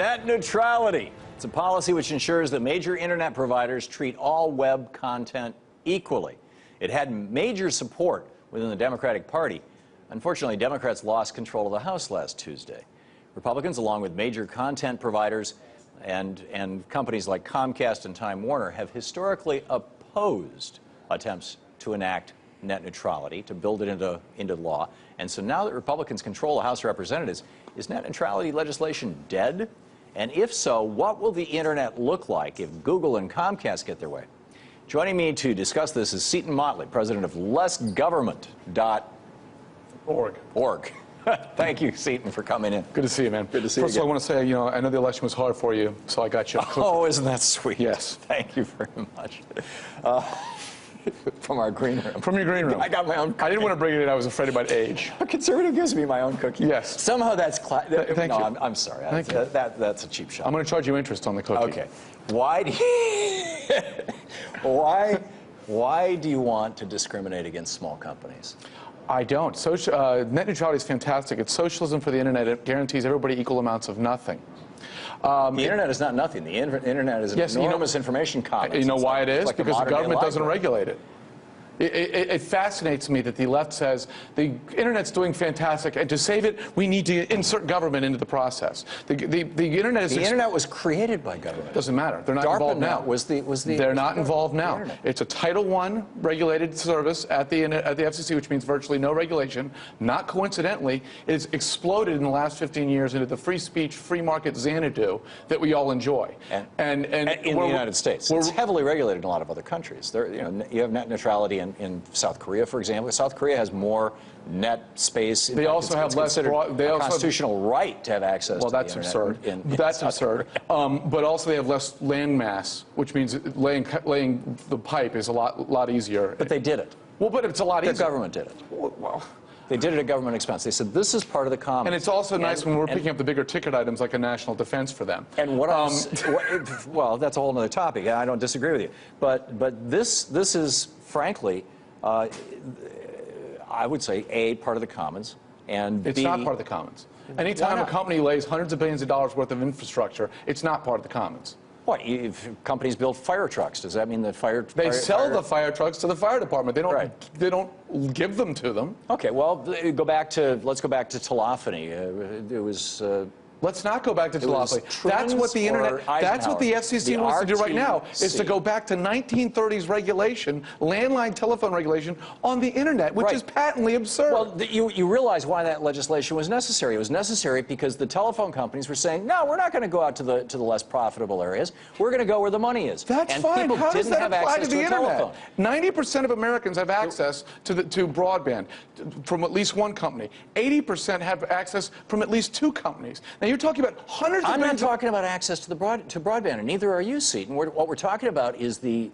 Net neutrality. It's a policy which ensures that major internet providers treat all web content equally. It had major support within the Democratic Party. Unfortunately, Democrats lost control of the House last Tuesday. Republicans, along with major content providers and companies like Comcast and Time Warner, have historically opposed attempts to enact net neutrality, to build it into law. And so now that Republicans control the House of Representatives, is net neutrality legislation dead? And if so, what will the internet look like if Google and Comcast get their way? Joining me to discuss this is Seton Motley, president of lessgovernment.org. Thank you, Seton, for coming in. Good to see you, man. Good to see you. First of all, I want to say, I know the election was hard for you, so I got you a cookie. Oh, isn't that sweet? Yes. Thank you very much. From our green room. From your green room. I got my own cookie. I didn't want to bring it in. I was afraid about age. A conservative gives me my own cookie. Yes. Somehow that's... Thank you. I'm sorry. Thank you. That's a cheap shot. I'm going to charge you interest on the cookie. Okay. Why do you want to discriminate against small companies? I don't. Net neutrality is fantastic. It's socialism for the internet. It guarantees everybody equal amounts of nothing. The internet is not nothing. The internet is an enormous information commons. You know why it is? Like because the government doesn't regulate it. It fascinates me that the left says the internet's doing fantastic, and to save it, we need to insert government into the process. The internet is... The internet was created by government. Doesn't matter. They're not DARPA involved now. They're not involved now. It's a Title I regulated service at the FCC, which means virtually no regulation. Not coincidentally, it's exploded in the last 15 years into the free speech, free market Xanadu that we all enjoy. And in the United States, it's heavily regulated in a lot of other countries. You have net neutrality in South Korea, for example. South Korea has more net space. They also have less constitutional right to have access to the internet. Absurd. That's absurd. But also they have less land mass, which means laying the pipe is a lot easier. But they did it. Well, but it's a lot easier. The government did it. Well, they did it at government expense. They said this is part of the commons. And it's also nice when we're picking up the bigger ticket items like a national defense for them. And well, that's a whole other topic. I don't disagree with you. But this is, frankly, I would say, A, part of the commons, and it's B... not part of the commons. Anytime a company lays hundreds of billions of dollars worth of infrastructure, it's not part of the commons. What, if companies build fire trucks, does that mean that They sell the fire trucks to the fire department. They don't give them to them. Okay, well, let's go back to telephony. It was... Let's not go back to telephony. That's what the internet, that's what the FCC wants to do right now, is to go back to 1930s regulation, landline telephone regulation on the internet, which is patently absurd. Well, you realize why that legislation was necessary. It was necessary because the telephone companies were saying, no, we're not going to go out to the less profitable areas. We're going to go where the money is. That's fine. People How does didn't that have apply access to the internet? Telephone. 90% of Americans have access to broadband from at least one company. 80% have access from at least two companies. Now, you're talking about hundreds of... I'm not talking about access to broadband, and neither are you, Seton. What we're talking about is the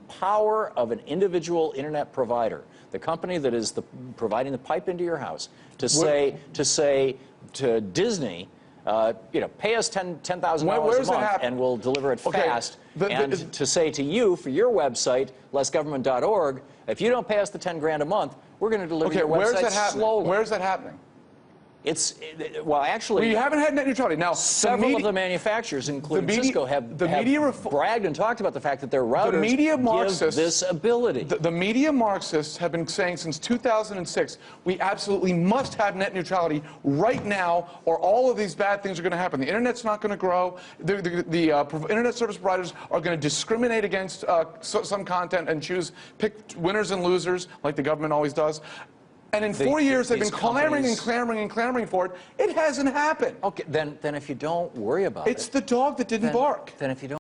power of an individual internet provider, the company that is providing the pipe into your house, to say to Disney, pay us $10,000 a month, and we'll deliver it fast. And to say to you, for your website, lessgovernment.org, if you don't pay us the 10 grand a month, we're going to deliver your website slowly. Where's that happening? Actually, you haven't had net neutrality. Now, several of the manufacturers, including Cisco, have bragged and talked about the fact that their routers give this ability. The media Marxists have been saying since 2006, we absolutely must have net neutrality right now, or all of these bad things are going to happen. The internet's not going to grow. The internet service providers are going to discriminate against some content and pick winners and losers, like the government always does. And in 4 years, they've been clamoring and clamoring and clamoring for it. It hasn't happened. Okay, then if you don't worry about it... It's the dog that didn't bark. Then if you don't...